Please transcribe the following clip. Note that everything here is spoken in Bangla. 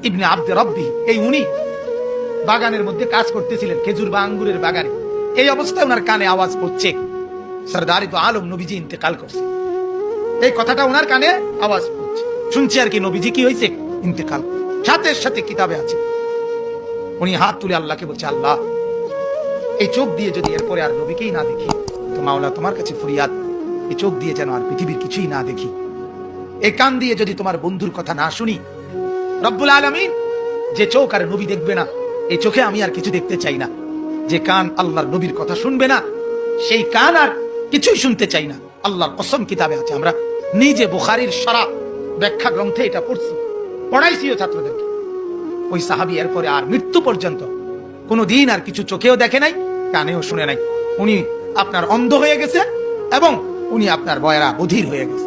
ইবনে আব্দে রব্বি, এই উনি বাগানের মধ্যে কাজ করতেছিলেন, খেজুর বা আঙ্গুরের বাগানে। এই অবস্থায় ওনার কানে আওয়াজ পড়ছে সরদারি তো আলম নবীজি ইন্তেকাল করছে। এই কথাটা ওনার কানে আওয়াজ পড়ছে, শুনছে আর কি নবীজি কি হয়েছে, ইন্তেকাল। সাথে সাথে কিতাবে আছে, উনি হাত তুলে আল্লাহকে বলছে, আল্লাহ এই চোখ দিয়ে যদি এরপরে আর নবীকেই না দেখি তো মাওলা তোমার কাছে ফরিয়াদ, এই চোখ দিয়ে যেন আর পৃথিবীর কিছুই না দেখি, এই কান দিয়ে যদি তোমার বন্ধুর কথা না শুনি, রব্বুল আলামিন যে চোখ আর নবী দেখবে না, এই চোখে আমি আর কিছু দেখতে চাই না। যে কান আল্লাহর নবীর কথা শুনবে না, সেই কান আর কিছুই শুনতে চাই না। আল্লাহর কসম কিতাবে আছে, আমরা নিজে বুখারীর সারা ব্যাখ্যা গ্রন্থে এটা পড়ছি, পড়াইছিও ছাত্রদেরকে। ওই সাহাবী এরপরে আর মৃত্যু পর্যন্ত কোনো দিন আর কিছু চোখেও দেখে নাই, কানেও শুনে নাই। উনি আপনার অন্ধ হয়ে গেছে এবং উনি আপনার বয়রা বধির হয়ে গেছে।